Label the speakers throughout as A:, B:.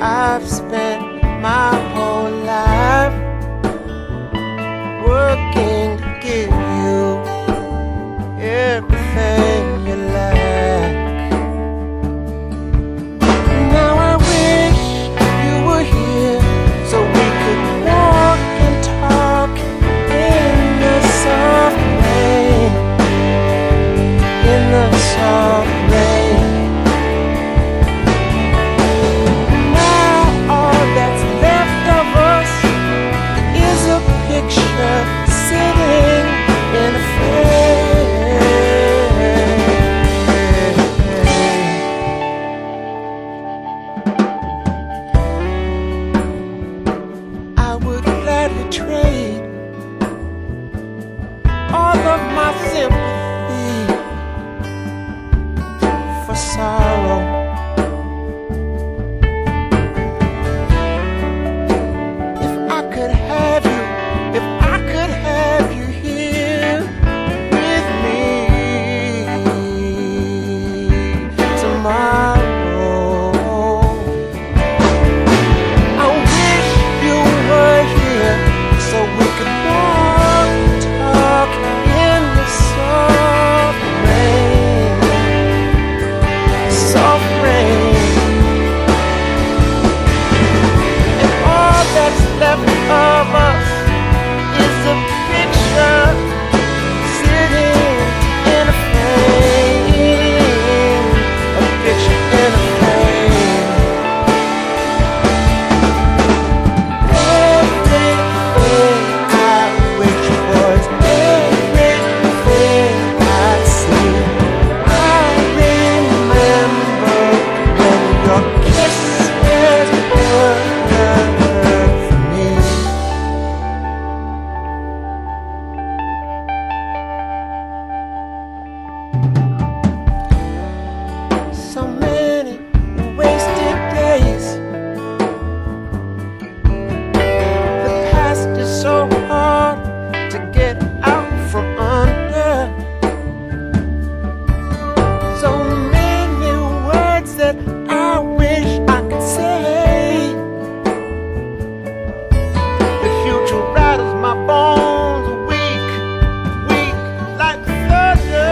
A: I've spent my whole life working to give you everything you lack. Now I wish you were here so we could walk and talk in the soft rain, in the soft rain. Sitting in a frame. I would gladly trade all of my sympathy for sorrow. If I could have you, if I could have you here with me tomorrow. I wish you were here so we could walk and talk in the soft rain, soft rain. And all that's left of us is a picture sitting in a frame, a picture in a frame. Everything I wish was everything I'd see. I remember when your kisses were for me. So many wasted days. The past is so hard to get out from under. So many words that I wish I could say. The future rattles my bones weak, weak like thunder.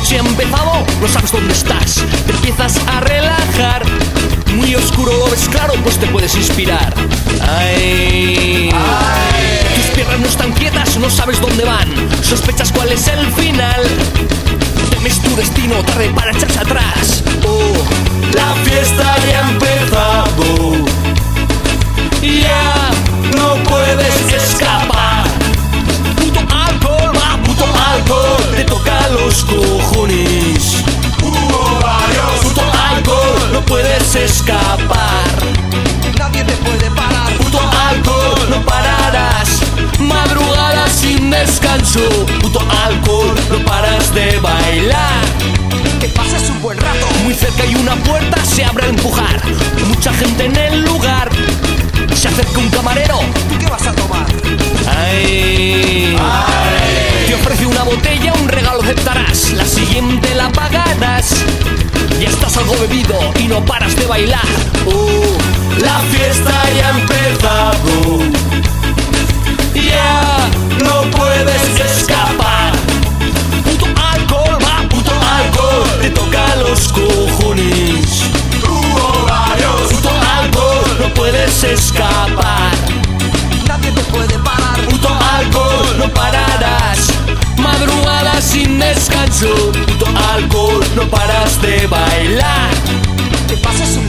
B: Si ha empezado, no sabes dónde estás. Te empiezas a relajar. Muy oscuro lo ves claro, pues te puedes inspirar. Ay, ay. Tus piernas no están quietas, no sabes dónde van. Sospechas cuál es el final. Temes tu destino, tarde para echarse atrás. Oh, la fiesta ya ha empezado. Ya no puedes escapar. Puto alcohol, va, puto alcohol. Te toca los cojones. Puto alcohol, no puedes escapar.
C: Nadie te puede parar.
B: Puto alcohol, no pararás. Madrugada sin descanso. Puto alcohol, no paras de bailar.
C: Que pases un buen rato.
B: algo bebido y no paras de bailar. La fiesta ya ha empezado, ya no puedes escapar. Puto alcohol, va, puto alcohol, te toca los cojones. Puto alcohol, no puedes escapar.
C: Nadie te puede parar.
B: Puto alcohol, no pararás. Madrugada sin descanso. Puto alcohol, no paras de bailar.
C: Te pasas un